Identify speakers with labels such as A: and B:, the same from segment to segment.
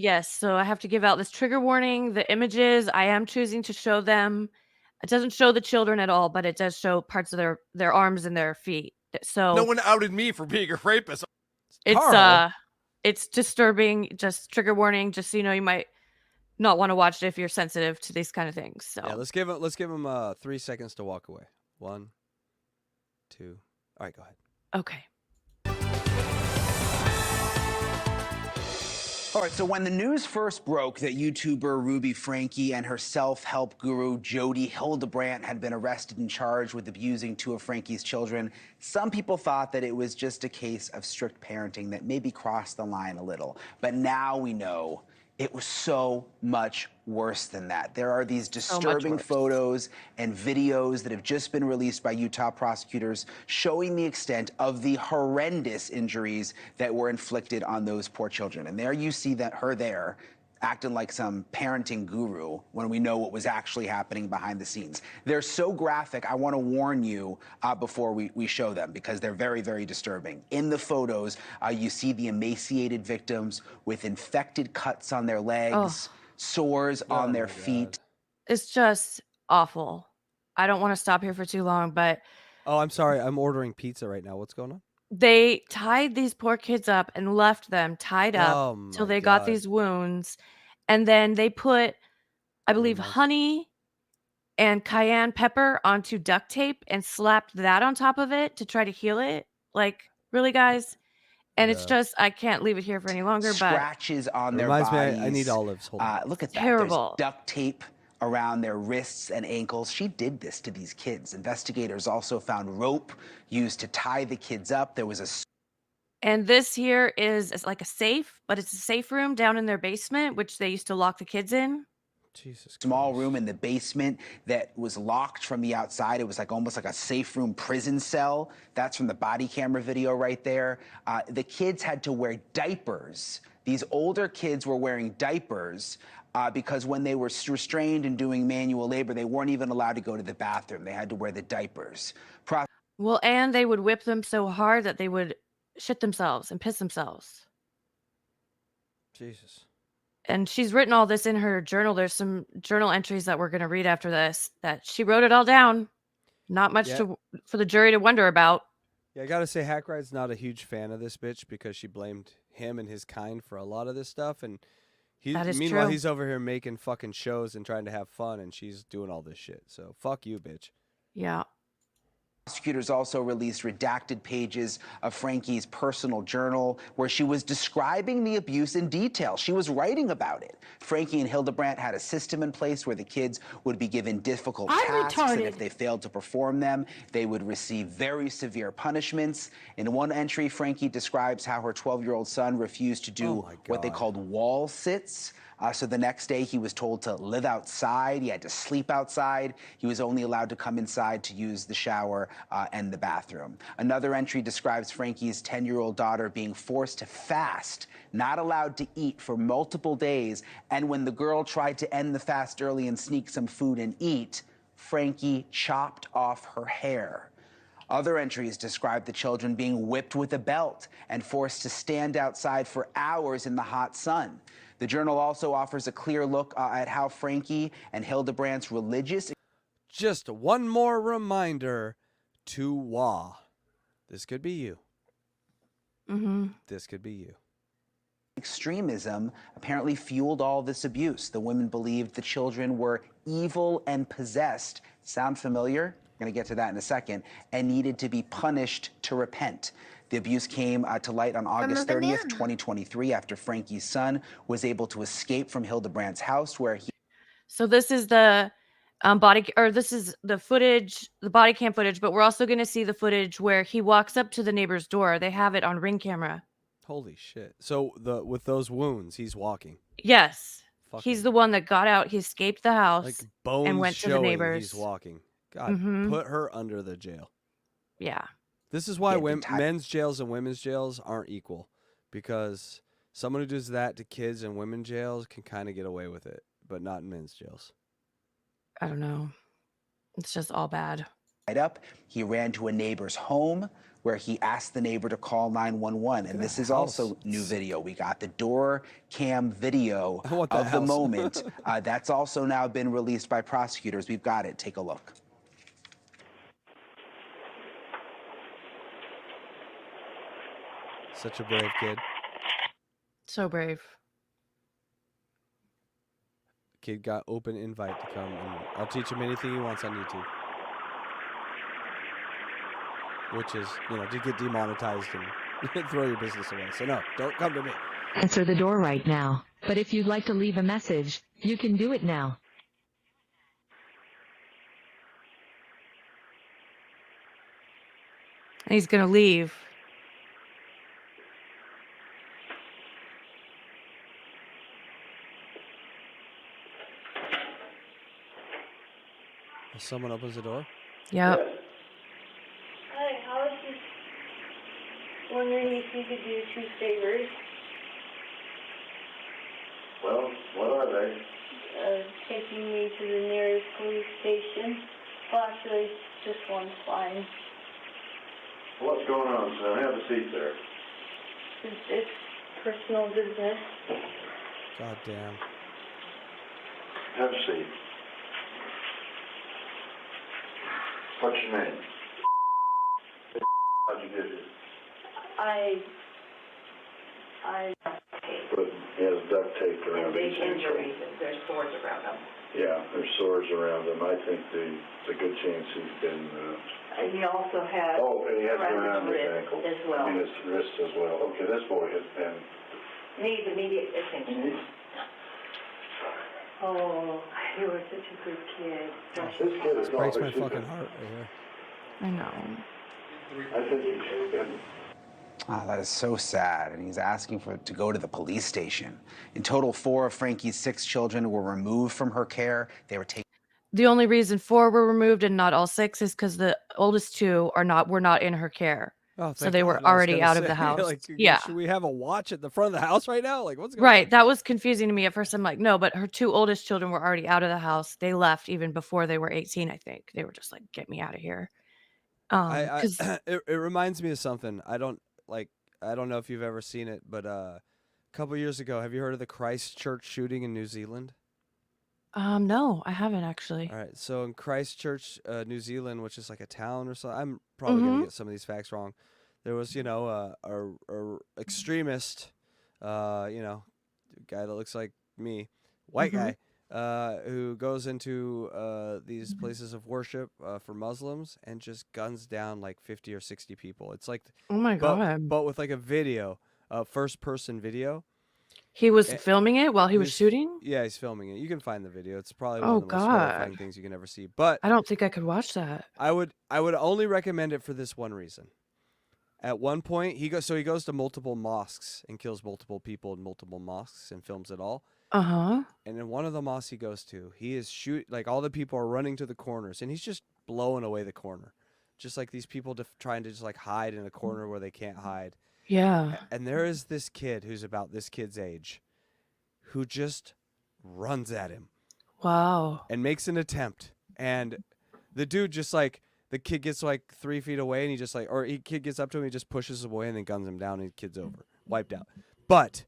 A: Yes, so I have to give out this trigger warning. The images, I am choosing to show them. It doesn't show the children at all, but it does show parts of their arms and their feet.
B: No
A: So
B: one outed me for being a rapist.
A: it's
C: Carl.
A: it's disturbing. Just trigger warning. Just so you know, you might not want to watch it if you're sensitive to these kind of things. So
C: Yeah, let's give him 3 seconds to walk away. 1, 2. All right, go ahead.
A: okay.
D: All right, so when the news first broke that YouTuber Ruby Franke and her self-help guru Jody Hildebrandt had been arrested and charged with abusing 2 of Franke's children, some people thought that it was just a case of strict parenting that maybe crossed the line a little. But now we know it was so much worse than that. There are these disturbing photos and videos that have just been released by Utah prosecutors showing the extent of the horrendous injuries that were inflicted on those poor children. And there you see that her there acting like some parenting guru when we know what was actually happening behind the scenes. They're so graphic, I want to warn you before we show them, because they're very, very disturbing. In the photos, you see the emaciated victims with infected cuts on their legs, sores on their feet.
A: It's just awful. I don't want to stop here for too long, but
C: Oh, I'm sorry. I'm ordering pizza right now. What's going on?
A: they tied these poor kids up and left them tied up till they got these wounds. And then they put, I believe, honey and cayenne pepper onto duct tape and slapped that on top of it to try to heal it. Like, really, guys? And it's just, I can't leave it here for any longer, but
D: Scratches on their bodies.
C: Reminds me, I need olives. Hold on.
D: Look at that.
A: Terrible.
D: There's duct tape around their wrists and ankles. She did this to these kids. Investigators also found rope used to tie the kids up. There was a
A: And this here is like a safe, but it's a safe room down in their basement, which they used to lock the kids in.
C: Jesus
D: small room in the basement that was locked from the outside. It was like almost like a safe room prison cell. That's from the body camera video right there. The kids had to wear diapers. These older kids were wearing diapers because when they were restrained and doing manual labor, they weren't even allowed to go to the bathroom. They had to wear the diapers.
A: Well, and they would whip them so hard that they would shit themselves and piss themselves.
C: Jesus.
A: And she's written all this in her journal. There's some journal entries that we're going to read after this that she wrote it all down. Not much for the jury to wonder about.
C: Yeah, I gotta say, Hackride's not a huge fan of this bitch because she blamed him and his kind for a lot of this stuff, and meanwhile he's over here making fucking shows and trying to have fun, and she's doing all this shit. So fuck you, bitch.
A: Yeah.
D: Prosecutors also released redacted pages of Franke's personal journal where she was describing the abuse in detail. She was writing about it. Franke and Hildebrandt had a system in place where the kids would be given difficult tasks, and if they failed to perform them, they would receive very severe punishments. In one entry, Franke describes how her 12-year-old son refused to do what they called wall sits. So the next day, he was told to live outside. He had to sleep outside. He was only allowed to come inside to use the shower and the bathroom. Another entry describes Franke's 10-year-old daughter being forced to fast, not allowed to eat for multiple days. And when the girl tried to end the fast early and sneak some food and eat, Franke chopped off her hair. Other entries describe the children being whipped with a belt and forced to stand outside for hours in the hot sun. The journal also offers a clear look at how Franke and Hildebrandt's religious...
C: Just one more reminder to Wah. This could be you. This could be you.
D: Extremism apparently fueled all this abuse. The women believed the children were evil and possessed. Sound familiar? I'm going to get to that in a second. And needed to be punished to repent. The abuse came to light on August 30th, 2023, after Franke's son was able to escape from Hildebrandt's house, where he...
A: So this is the this is the footage, the body cam footage, but we're also going to see the footage where he walks up to the neighbor's door. They have it on Ring camera.
C: Holy shit. So with those wounds, he's walking.
A: Yes. He's the one that got out. He escaped the house
C: like bones
A: and went to the neighbors.
C: He's walking. God, put her under the jail.
A: Yeah.
C: This is why men's jails and women's jails aren't equal, because someone who does that to kids in women's jails can kind of get away with it, but not in men's jails.
A: I don't know. It's just all bad.
D: up, he ran to a neighbor's home where he asked the neighbor to call 911. And this is also new video. We got the door cam video of the moment. That's also now been released by prosecutors. We've got it. Take a look.
C: Such a brave kid.
A: So brave.
C: Kid got open invite to come, and I'll teach him anything he wants on YouTube. Which is, you know, to get demonetized and throw your business away. So no, don't come to me.
E: Answer the door right now. But if you'd like to leave a message, you can do it now.
A: And he's gonna leave.
C: Someone opens the door?
A: Yep.
F: Hi, I was just wondering if you could do 2 favors.
G: Well, what are they?
F: Taking me to the nearest police station. Well, actually, just one's fine.
G: What's going on, son? Have a seat there.
F: It's personal business.
C: God damn.
G: Have a seat. What's your name? How'd you get here? But he has duct tape around his injuries.
H: There's sores around them.
G: Yeah, there's sores around him. I think there's a good chance he's been...
H: He also has...
G: Oh, and he has been around his
H: wrist
G: ankle.
H: as well.
G: I mean, his wrist as well. Okay, this boy has been...
H: Needs immediate attention. Oh, you were such a good kid.
G: This kid is
C: Breaks my fucking heart right here.
A: I know.
G: I think he should have been...
D: That is so sad, and he's asking to go to the police station. In total, 4 of Franke's 6 children were removed from her care. They were taken.
A: The only reason 4 were removed and not all 6 is because the oldest 2 were not in her care.
C: Oh,
A: so they
C: God.
A: were already out of the house.
C: Like,
A: yeah.
C: Should we have a watch at the front of the house right now? Like, what's going on?
A: Right. That was confusing to me at first. I'm like, no, but her 2 oldest children were already out of the house. They left even before they were 18, I think. They were just like, get me out of here.
C: It reminds me of something. I don't know if you've ever seen it, but a couple years ago, have you heard of the Christchurch shooting in New Zealand?
A: No, I haven't actually.
C: All right, so in Christchurch, New Zealand, which is like a town or something, I'm probably gonna get some of these facts wrong. There was, you know, a extremist, you know, guy that looks like me, white guy, who goes into these places of worship for Muslims and just guns down like 50 or 60 people. It's like,
A: oh my God,
C: but with like a video, first-person video.
A: He was filming it while he was shooting?
C: Yeah, he's filming it. You can find the video. It's probably one of the most horrifying things you can ever see. But
A: I don't think I could watch that.
C: I would only recommend it for this one reason. At one point, he goes to multiple mosques and kills multiple people in multiple mosques and films it all. And in one of the mosques he goes to, he is like all the people are running to the corners, and he's just blowing away the corner, just like these people trying to just like hide in a corner where they can't hide.
A: Yeah.
C: And there is this kid who's about this kid's age, who just runs at him.
A: Wow.
C: And makes an attempt, and the dude just like. The kid gets like 3 feet away, and he just like, kid gets up to him, he just pushes him away, and then guns him down, and the kid's over, wiped out. But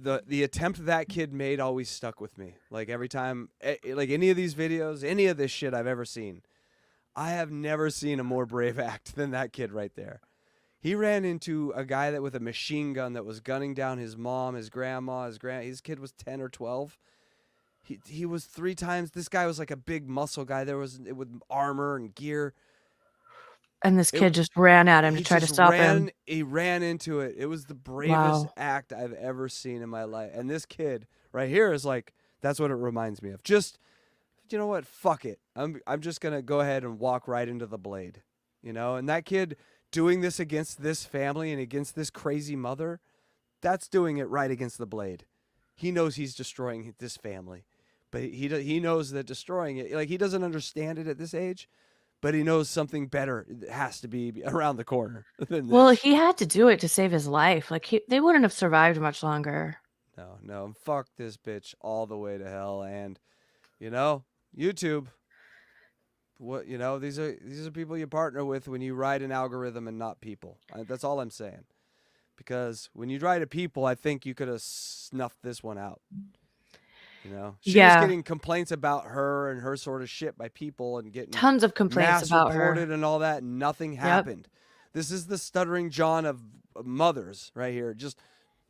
C: the attempt that kid made always stuck with me. Like every time, like any of these videos, any of this shit I've ever seen, I have never seen a more brave act than that kid right there. He ran into a guy with a machine gun that was gunning down his mom, his grandma, his kid was 10 or 12. He was 3 times. This guy was like a big muscle guy. There was with armor and gear.
A: And this kid just ran at him to try to stop him.
C: He ran into it. It was the bravest act I've ever seen in my life. And this kid right here is like, that's what it reminds me of. Just, you know what? Fuck it. I'm just gonna go ahead and walk right into the blade. You know. And that kid doing this against this family and against this crazy mother, that's doing it right against the blade. He knows he's destroying this family. But he knows that destroying it, like he doesn't understand it at this age, but he knows something better has to be around the corner than this.
A: Well, he had to do it to save his life. Like they wouldn't have survived much longer.
C: No, fuck this bitch all the way to hell. And, you know, YouTube, what these are people you partner with when you ride an algorithm and not people. That's all I'm saying. Because when you ride a people, I think you could have snuffed this one out. She was getting complaints about her and her sort of shit by people and getting
A: tons of complaints
C: mass
A: about
C: reported
A: her
C: and all that, and nothing happened. This is the stuttering John of mothers right here. Just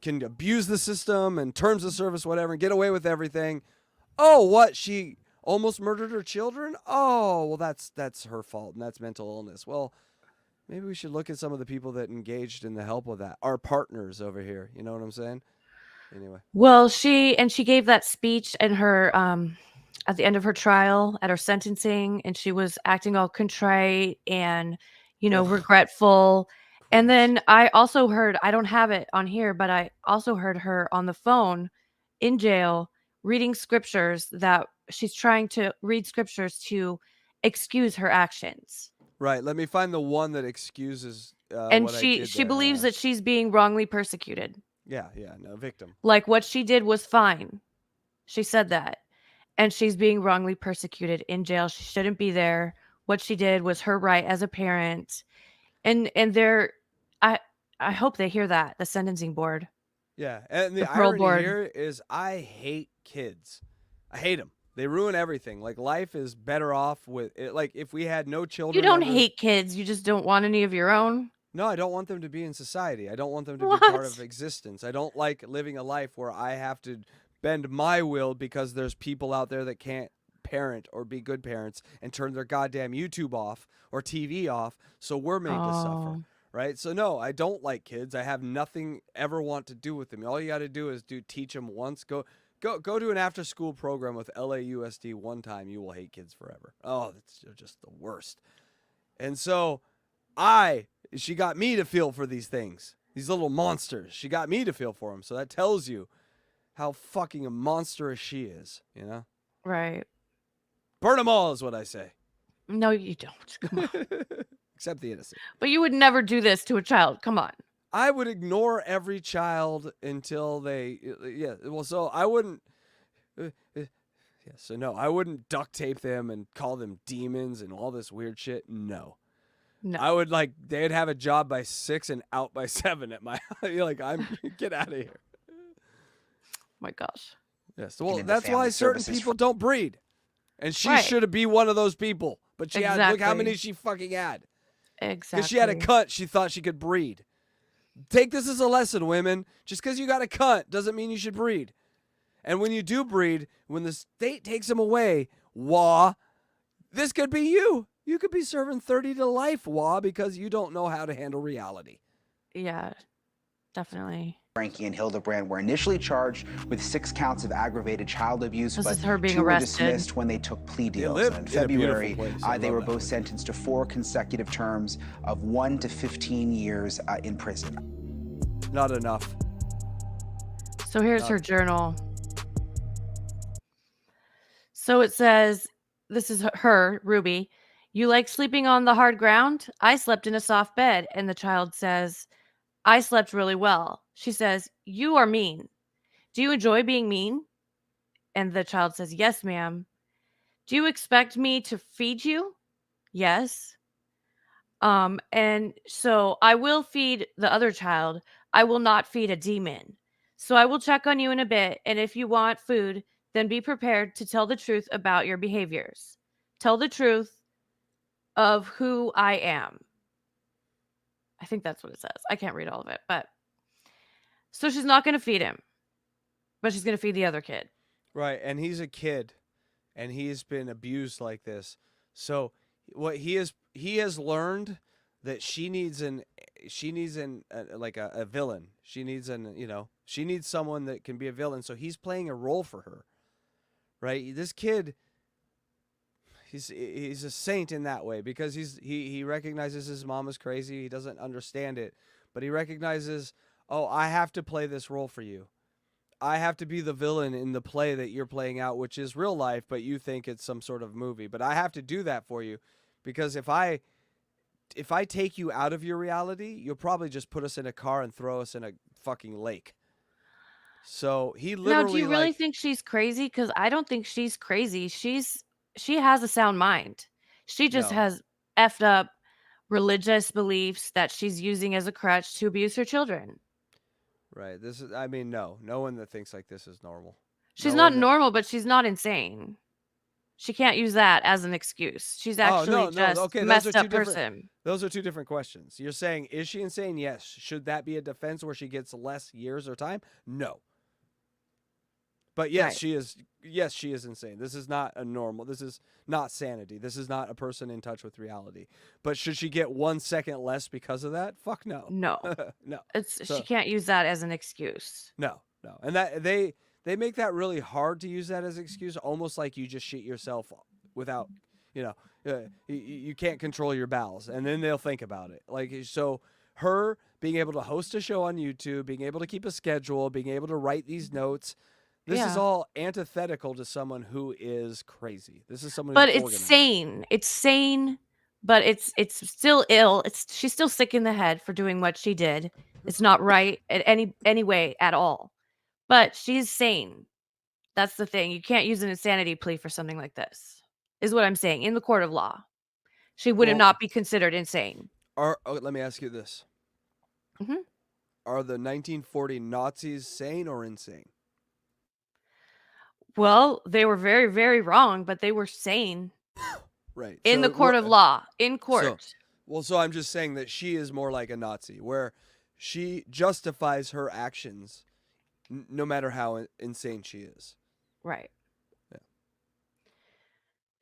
C: can abuse the system and terms of service, whatever, and get away with everything. Oh, what? She almost murdered her children? Oh, well, that's her fault, and that's mental illness. Well, maybe we should look at some of the people that engaged in the help with that. Our partners over here. You know what I'm saying? Anyway.
A: Well, she gave that speech in her at the end of her trial at her sentencing, and she was acting all contrite and regretful. And then I also heard, I don't have it on here, but I also heard her on the phone in jail reading scriptures, that she's trying to read scriptures to excuse her actions.
C: Right. Let me find the one that excuses
A: and
C: what I did
A: she
C: there.
A: believes that she's being wrongly persecuted.
C: Yeah, no, victim.
A: Like, what she did was fine. She said that. And she's being wrongly persecuted in jail. She shouldn't be there. What she did was her right as a parent. And they're, I hope they hear that, the sentencing board.
C: Yeah, and the
A: parole
C: irony
A: board.
C: here is I hate kids. I hate them. They ruin everything. Like, life is better off with it. Like, if we had no children.
A: You don't hate kids. You just don't want any of your own.
C: No, I don't want them to be in society. I don't want them to
A: What?
C: be part of existence. I don't like living a life where I have to bend my will because there's people out there that can't parent or be good parents and turn their goddamn YouTube off or TV off, so we're made to suffer. Right? So no, I don't like kids. I have nothing ever want to do with them. All you got to do is teach them once. Go to an after school program with LAUSD one time. You will hate kids forever. Oh, that's just the worst. And so she got me to feel for these things, these little monsters. She got me to feel for them. So that tells you how fucking monstrous she is,
A: Right.
C: Burn them all is what I say.
A: No, you don't. Come on.
C: Except the innocent.
A: But you would never do this to a child. Come on.
C: I would ignore every child until they, so I wouldn't, so no, I wouldn't duct tape them and call them demons and all this weird shit. No. I would they'd have a job by 6 and out by 7 at my, get out of here.
A: My gosh.
C: Yes. Well, that's why certain people don't breed. And she should be one of those people. But she had, look how many she fucking had.
A: Exactly.
C: Because she had a cunt, she thought she could breed. Take this as a lesson, women. Just because you got a cunt doesn't mean you should breed. And when you do breed, when the state takes them away, this could be you. You could be serving 30 to life, because you don't know how to handle reality.
A: Yeah, definitely.
D: Franke and Hildebrand were initially charged with 6 counts of aggravated child abuse,
A: This
D: but
A: is her being
D: 2 were
A: arrested.
D: dismissed when they took plea deals.
C: live
D: In
C: in a
D: February,
C: beautiful place. I
D: they
C: love
D: were
C: that.
D: both sentenced to 4 consecutive terms of 1 to 15 years in prison.
C: Not enough.
A: So here's her journal. So it says, this is her, Ruby. You like sleeping on the hard ground? I slept in a soft bed. And the child says, I slept really well. She says, you are mean. Do you enjoy being mean? And the child says, yes, ma'am. Do you expect me to feed you? Yes. And so I will feed the other child. I will not feed a demon. So I will check on you in a bit. And if you want food, then be prepared to tell the truth about your behaviors. Tell the truth of who I am. I think that's what it says. I can't read all of it, but so she's not going to feed him, but she's going to feed the other kid.
C: Right. And he's a kid and he's been abused like this. So what he has learned that she needs a villain. She needs someone that can be a villain. So he's playing a role for her. Right. This kid, he's a saint in that way because he recognizes his mom is crazy. He doesn't understand it, but he recognizes, I have to play this role for you. I have to be the villain in the play that you're playing out, which is real life, but you think it's some sort of movie. But I have to do that for you because if I take you out of your reality, you'll probably just put us in a car and throw us in a fucking lake. So he literally.
A: Now, do you really think she's crazy? Because I don't think she's crazy. She has a sound mind. She just
C: No.
A: has effed up religious beliefs that she's using as a crutch to abuse her children.
C: Right. This is. I mean, no one that thinks like this is normal.
A: She's not normal, but she's not insane. She can't use that as an excuse. She's actually
C: no.
A: just
C: Okay,
A: messed up person.
C: Those are two different questions. You're saying, is she insane? Yes. Should that be a defense where she gets less years or time? No. But yes,
A: Right.
C: she is. Yes, she is insane. This is not a normal. This is not sanity. This is not a person in touch with reality. But should she get 1 second less because of that? Fuck no.
A: No.
C: No.
A: She can't use that as an excuse.
C: No. And that they make that really hard to use that as an excuse, almost like you just shit yourself without, you can't control your bowels, and then they'll think about it. Like, so her being able to host a show on YouTube, being able to keep a schedule, being able to write these notes, this is all antithetical to someone who is crazy. This is someone who's organized.
A: Sane. It's sane, but it's still ill. She's still sick in the head for doing what she did. It's not right in any way at all. But she's sane. That's the thing. You can't use an insanity plea for something like this, is what I'm saying. In the court of law, she would not be considered insane.
C: Let me ask you this.
A: Mm-hmm.
C: Are the 1940 Nazis sane or insane?
A: Well, they were very, very wrong, but they were sane.
C: Right.
A: In the court of law. In court.
C: So I'm just saying that she is more like a Nazi, where she justifies her actions no matter how insane she is.
A: Right.
C: Yeah.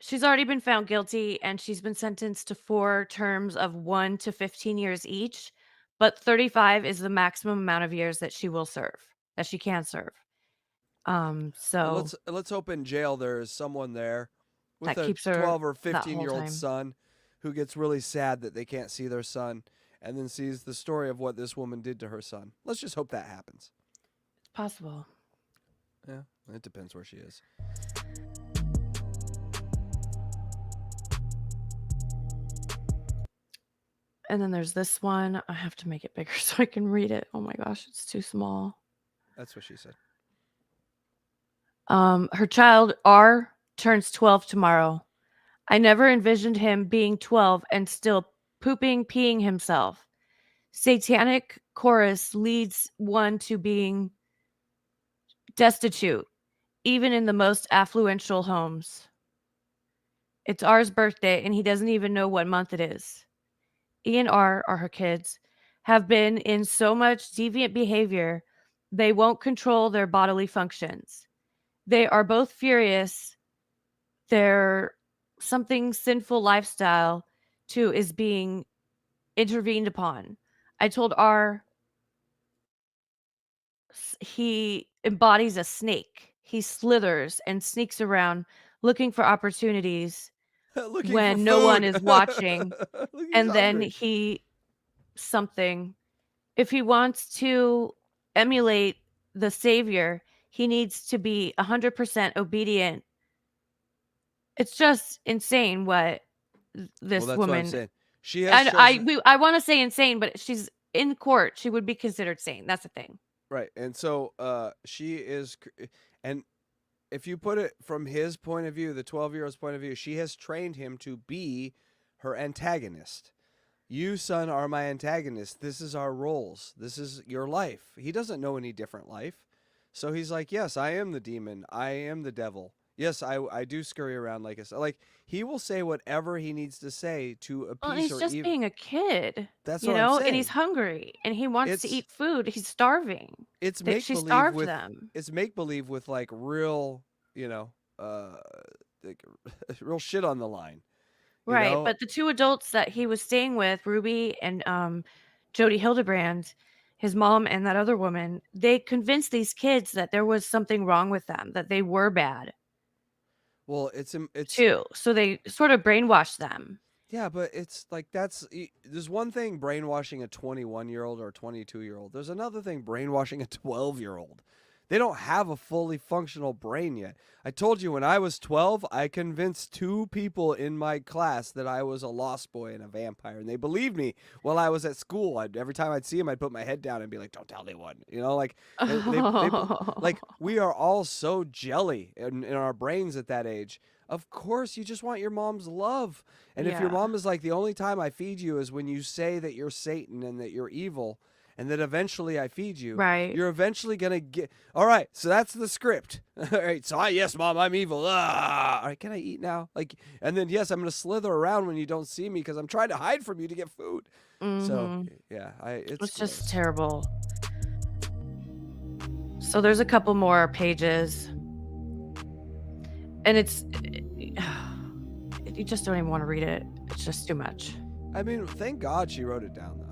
A: She's already been found guilty, and she's been sentenced to 4 terms of 1 to 15 years each, but 35 is the maximum amount of years that she will serve, that she can serve. So
C: let's hope in jail there is someone there with
A: that
C: a
A: keeps her
C: 12 or
A: that
C: 15-year-old
A: time.
C: son who gets really sad that they can't see their son, and then sees the story of what this woman did to her son. Let's just hope that happens.
A: It's possible.
C: Yeah, it depends where she is.
A: And then there's this one. I have to make it bigger so I can read it. Oh my gosh, it's too small.
C: That's what she said.
A: Her child, R, turns 12 tomorrow. I never envisioned him being 12 and still peeing himself. Satanic chorus leads one to being destitute, even in the most affluential homes. It's R's birthday, and he doesn't even know what month it is. E and R are her kids, have been in so much deviant behavior, they won't control their bodily functions. They are both furious. Their something sinful lifestyle, too, is being intervened upon. I told R he embodies a snake. He slithers and sneaks around looking for opportunities when no one is watching. And then if he wants to emulate the savior, he needs to be 100% obedient. It's just insane what this woman.
C: What I'm saying. She has
A: I want to say insane, but she's in court. She would be considered sane. That's the thing.
C: Right. And so she is, and if you put it from his point of view, the 12-year-old's point of view, she has trained him to be her antagonist. You, son, are my antagonist. This is our roles. This is your life. He doesn't know any different life. So he's like, yes, I am the demon. I am the devil. Yes, I do scurry around like a... Like, he will say whatever he needs to say to appease her.
A: Well, he's just being a kid.
C: That's what I'm saying.
A: And he's hungry, and he wants to eat food. He's starving.
C: It's
A: make-believe. She starved them.
C: It's make-believe with, like, real, like, real shit on the line.
A: Right, but the 2 adults that he was staying with, Ruby and Jody Hildebrand, his mom and that other woman, they convinced these kids that there was something wrong with them, that they were bad.
C: Well, it's
A: too. So they sort of brainwashed them.
C: Yeah, but it's like there's one thing brainwashing a 21-year-old or a 22-year-old. There's another thing brainwashing a 12-year-old. they don't have a fully functional brain yet. I told you when I was 12, I convinced 2 people in my class that I was a lost boy and a vampire, and they believed me while I was at school. Every time I'd see them, I'd put my head down and be like, "Don't tell anyone," you know, like like we are all so jelly in our brains at that age. Of course, you just want your mom's love, and if your mom is like, the only time I feed you is when you say that you're Satan and that you're evil, and that eventually I feed you,
A: right?
C: You're eventually gonna get. All right, so that's the script. All right, so yes, mom, I'm evil. All right, can I eat now? Like, and then yes, I'm gonna slither around when you don't see me because I'm trying to hide from you to get food. So yeah, it's
A: just terrible. So there's a couple more pages, and you just don't even want to read it. It's just too much.
C: I mean, thank God she wrote it down, though.